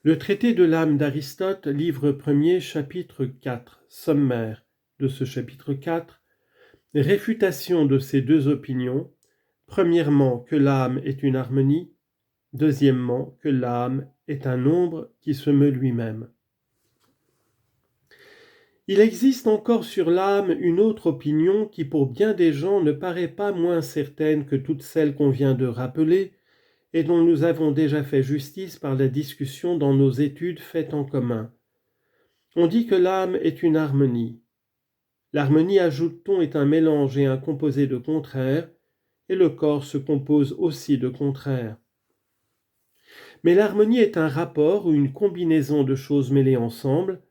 Le traité de l'âme d'Aristote, livre 1er, chapitre 4, sommaire de ce chapitre 4, réfutation de ces deux opinions. Premièrement, que l'âme est une harmonie. Deuxièmement, que l'âme est un nombre qui se meut lui-même. Il existe encore sur l'âme une autre opinion qui pour bien des gens ne paraît pas moins certaine que toutes celles qu'on vient de rappeler et dont nous avons déjà fait justice par la discussion dans nos études faites en commun. On dit que l'âme est une harmonie. L'harmonie, ajoute-t-on, est un mélange et un composé de contraires, et le corps se compose aussi de contraires. Mais l'harmonie est un rapport ou une combinaison de choses mêlées ensemble,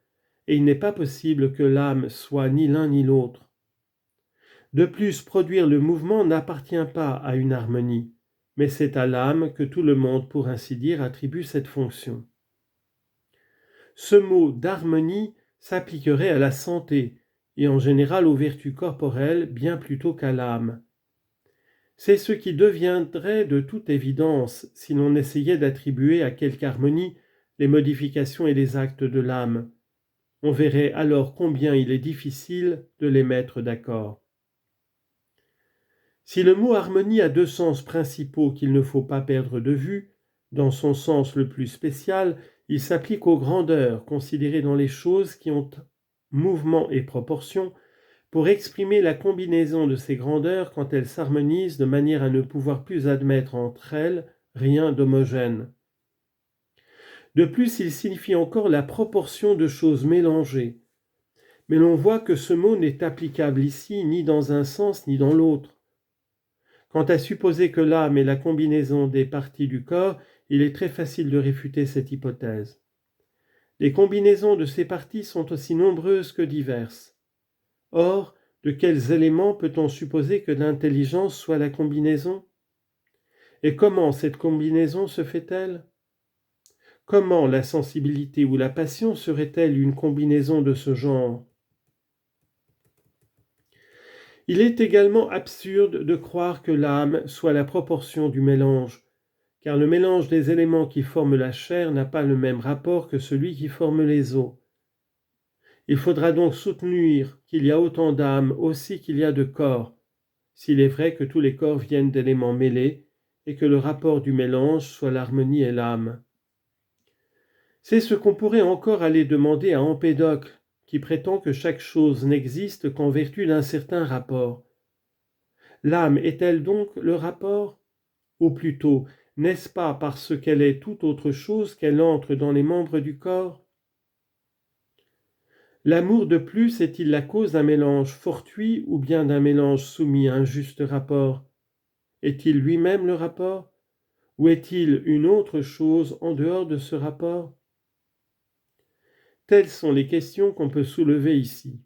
et il n'est pas possible que l'âme soit ni l'un ni l'autre. De plus, produire le mouvement n'appartient pas à une harmonie, mais c'est à l'âme que tout le monde, pour ainsi dire, attribue cette fonction. Ce mot d'harmonie s'appliquerait à la santé, et en général aux vertus corporelles bien plutôt qu'à l'âme. C'est ce qui deviendrait de toute évidence si l'on essayait d'attribuer à quelque harmonie les modifications et les actes de l'âme. On verrait alors combien il est difficile de les mettre d'accord. Si le mot harmonie a deux sens principaux qu'il ne faut pas perdre de vue, dans son sens le plus spécial, il s'applique aux grandeurs considérées dans les choses qui ont mouvement et proportion, pour exprimer la combinaison de ces grandeurs quand elles s'harmonisent de manière à ne pouvoir plus admettre entre elles rien d'homogène. De plus, il signifie encore la proportion de choses mélangées. Mais l'on voit que ce mot n'est applicable ici ni dans un sens ni dans l'autre. Quant à supposer que l'âme est la combinaison des parties du corps, il est très facile de réfuter cette hypothèse. Les combinaisons de ces parties sont aussi nombreuses que diverses. Or, de quels éléments peut-on supposer que l'intelligence soit la combinaison? Et comment cette combinaison se fait-elle? Comment la sensibilité ou la passion serait-elle une combinaison de ce genre? Il est également absurde de croire que l'âme soit la proportion du mélange, car le mélange des éléments qui forment la chair n'a pas le même rapport que celui qui forme les os. Il faudra donc soutenir qu'il y a autant d'âmes aussi qu'il y a de corps, s'il est vrai que tous les corps viennent d'éléments mêlés et que le rapport du mélange soit l'harmonie et l'âme. C'est ce qu'on pourrait encore aller demander à Empédocle, qui prétend que chaque chose n'existe qu'en vertu d'un certain rapport. L'âme est-elle donc le rapport? Ou plutôt, n'est-ce pas parce qu'elle est tout autre chose qu'elle entre dans les membres du corps? L'amour de plus est-il la cause d'un mélange fortuit ou bien d'un mélange soumis à un juste rapport? Est-il lui-même le rapport? Ou est-il une autre chose en dehors de ce rapport? Telles sont les questions qu'on peut soulever ici.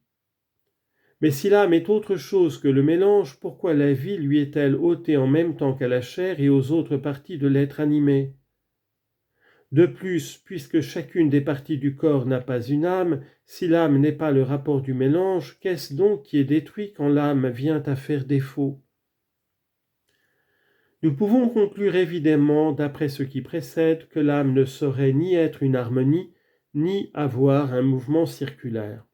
Mais si l'âme est autre chose que le mélange, pourquoi la vie lui est-elle ôtée en même temps qu'à la chair et aux autres parties de l'être animé? De plus, puisque chacune des parties du corps n'a pas une âme, si l'âme n'est pas le rapport du mélange, qu'est-ce donc qui est détruit quand l'âme vient à faire défaut? Nous pouvons conclure évidemment, d'après ce qui précède, que l'âme ne saurait ni être une harmonie, ni avoir un mouvement circulaire.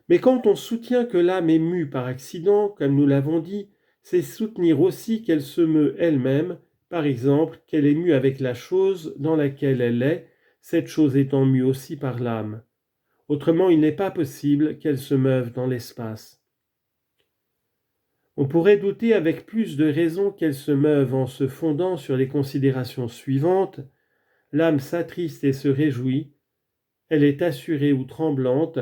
Mais quand on soutient que l'âme est mue par accident, comme nous l'avons dit, c'est soutenir aussi qu'elle se meut elle-même, par exemple qu'elle est mue avec la chose dans laquelle elle est, cette chose étant mue aussi par l'âme. Autrement, il n'est pas possible qu'elle se meuve dans l'espace. On pourrait douter avec plus de raison qu'elle se meuve en se fondant sur les considérations suivantes. L'âme s'attriste et se réjouit, elle est assurée ou tremblante,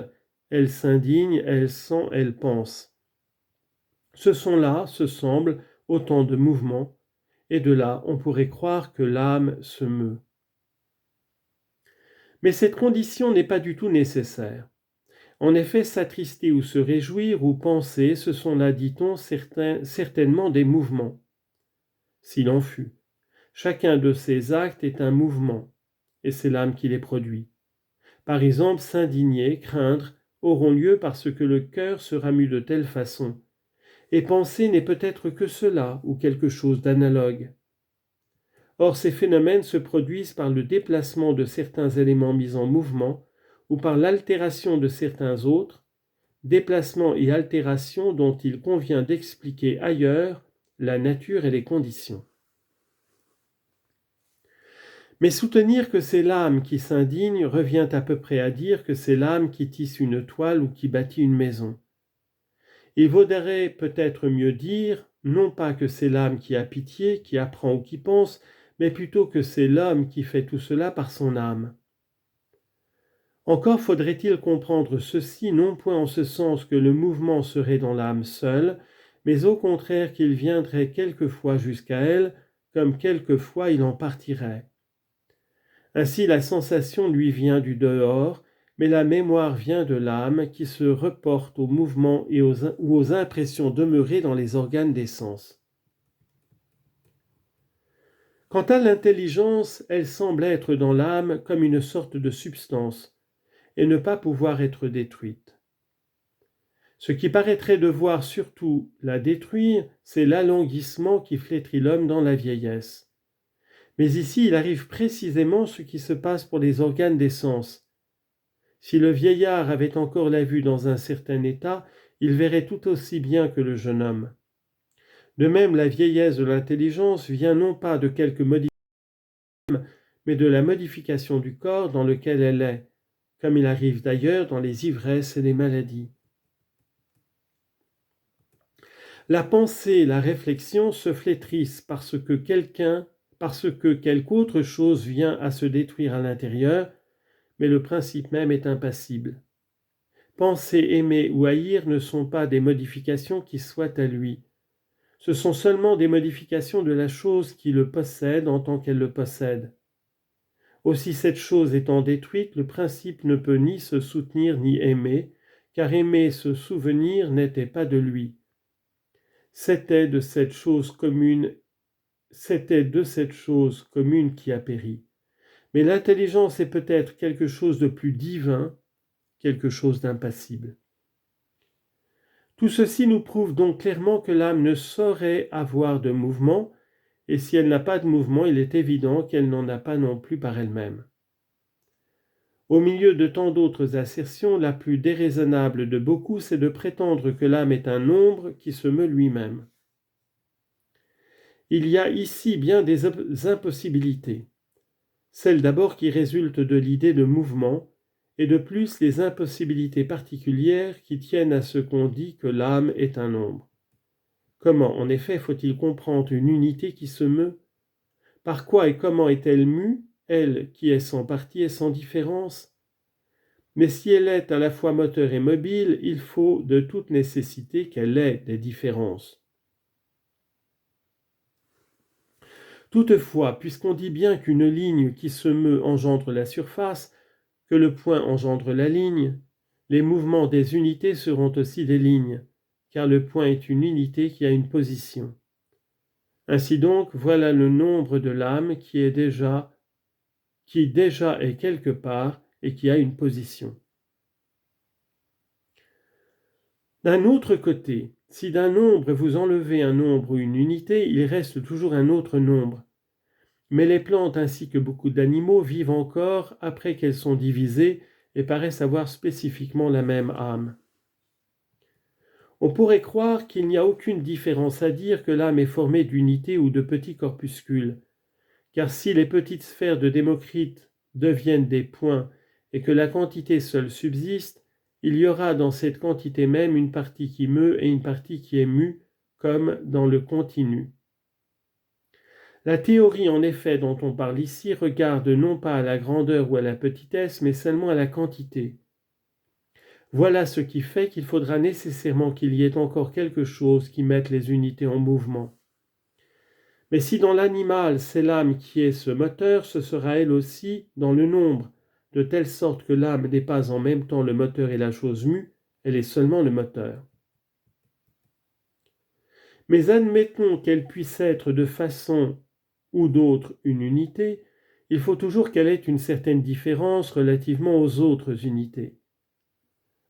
elle s'indigne, elle sent, elle pense. Ce sont là, ce semble, autant de mouvements, et de là on pourrait croire que l'âme se meut. Mais cette condition n'est pas du tout nécessaire. En effet, s'attrister ou se réjouir ou penser, ce sont là, dit-on, certainement des mouvements. S'il en fut. Chacun de ces actes est un mouvement, et c'est l'âme qui les produit. Par exemple, s'indigner, craindre, auront lieu parce que le cœur sera mu de telle façon, et penser n'est peut-être que cela ou quelque chose d'analogue. Or, ces phénomènes se produisent par le déplacement de certains éléments mis en mouvement ou par l'altération de certains autres, déplacement et altération dont il convient d'expliquer ailleurs la nature et les conditions. Mais soutenir que c'est l'âme qui s'indigne revient à peu près à dire que c'est l'âme qui tisse une toile ou qui bâtit une maison. Il vaudrait peut-être mieux dire, non pas que c'est l'âme qui a pitié, qui apprend ou qui pense, mais plutôt que c'est l'homme qui fait tout cela par son âme. Encore faudrait-il comprendre ceci non point en ce sens que le mouvement serait dans l'âme seule, mais au contraire qu'il viendrait quelquefois jusqu'à elle, comme quelquefois il en partirait. Ainsi la sensation lui vient du dehors, mais la mémoire vient de l'âme qui se reporte aux mouvements ou aux impressions demeurées dans les organes des sens. Quant à l'intelligence, elle semble être dans l'âme comme une sorte de substance, et ne pas pouvoir être détruite. Ce qui paraîtrait devoir surtout la détruire, c'est l'alanguissement qui flétrit l'homme dans la vieillesse. Mais ici, il arrive précisément ce qui se passe pour les organes des sens. Si le vieillard avait encore la vue dans un certain état, il verrait tout aussi bien que le jeune homme. De même, la vieillesse de l'intelligence vient non pas de quelque modification, mais de la modification du corps dans lequel elle est, comme il arrive d'ailleurs dans les ivresses et les maladies. La pensée, la réflexion se flétrissent parce que quelque autre chose vient à se détruire à l'intérieur, mais le principe même est impassible. Penser, aimer ou haïr ne sont pas des modifications qui soient à lui. Ce sont seulement des modifications de la chose qui le possède en tant qu'elle le possède. Aussi cette chose étant détruite, le principe ne peut ni se soutenir ni aimer, car aimer se souvenir n'était pas de lui. C'était de cette chose commune qui a péri. Mais l'intelligence est peut-être quelque chose de plus divin, quelque chose d'impassible. Tout ceci nous prouve donc clairement que l'âme ne saurait avoir de mouvement, et si elle n'a pas de mouvement, il est évident qu'elle n'en a pas non plus par elle-même. Au milieu de tant d'autres assertions, la plus déraisonnable de beaucoup, c'est de prétendre que l'âme est un nombre qui se meut lui-même. Il y a ici bien des impossibilités. Celle d'abord qui résulte de l'idée de mouvement, et de plus les impossibilités particulières qui tiennent à ce qu'on dit que l'âme est un nombre. Comment, en effet, faut-il comprendre une unité qui se meut? Par quoi et comment est-elle mue, elle qui est sans partie et sans différence? Mais si elle est à la fois moteur et mobile, il faut de toute nécessité qu'elle ait des différences. Toutefois, puisqu'on dit bien qu'une ligne qui se meut engendre la surface, que le point engendre la ligne, les mouvements des unités seront aussi des lignes, car le point est une unité qui a une position. Ainsi donc, voilà le nombre de l'âme qui déjà est quelque part et qui a une position. D'un autre côté, si d'un nombre vous enlevez un nombre ou une unité, il reste toujours un autre nombre. Mais les plantes ainsi que beaucoup d'animaux vivent encore après qu'elles sont divisées et paraissent avoir spécifiquement la même âme. On pourrait croire qu'il n'y a aucune différence à dire que l'âme est formée d'unités ou de petits corpuscules, car si les petites sphères de Démocrite deviennent des points et que la quantité seule subsiste, il y aura dans cette quantité même une partie qui meut et une partie qui est mue, comme dans le continu. La théorie en effet dont on parle ici regarde non pas à la grandeur ou à la petitesse, mais seulement à la quantité. Voilà ce qui fait qu'il faudra nécessairement qu'il y ait encore quelque chose qui mette les unités en mouvement. Mais si dans l'animal c'est l'âme qui est ce moteur, ce sera elle aussi dans le nombre, de telle sorte que l'âme n'est pas en même temps le moteur et la chose mue, elle est seulement le moteur. Mais admettons qu'elle puisse être de façon ou d'autre une unité, il faut toujours qu'elle ait une certaine différence relativement aux autres unités.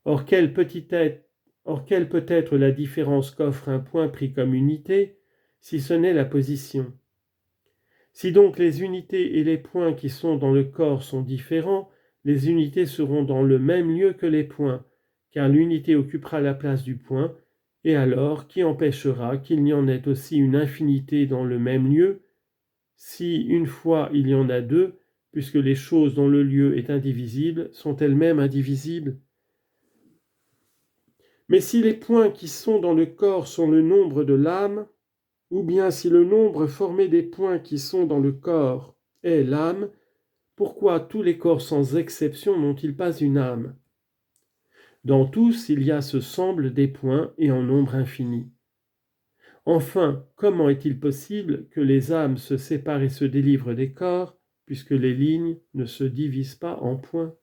Or, quelle peut être la différence qu'offre un point pris comme unité, si ce n'est la position? Si donc les unités et les points qui sont dans le corps sont différents, les unités seront dans le même lieu que les points, car l'unité occupera la place du point, et alors qui empêchera qu'il y en ait aussi une infinité dans le même lieu, si une fois il y en a deux, puisque les choses dont le lieu est indivisible sont elles-mêmes indivisibles? Mais si les points qui sont dans le corps sont le nombre de l'âme, ou bien si le nombre formé des points qui sont dans le corps est l'âme, pourquoi tous les corps sans exception n'ont-ils pas une âme? Dans tous, il y a ce semble des points et en nombre infini. Enfin, comment est-il possible que les âmes se séparent et se délivrent des corps, puisque les lignes ne se divisent pas en points?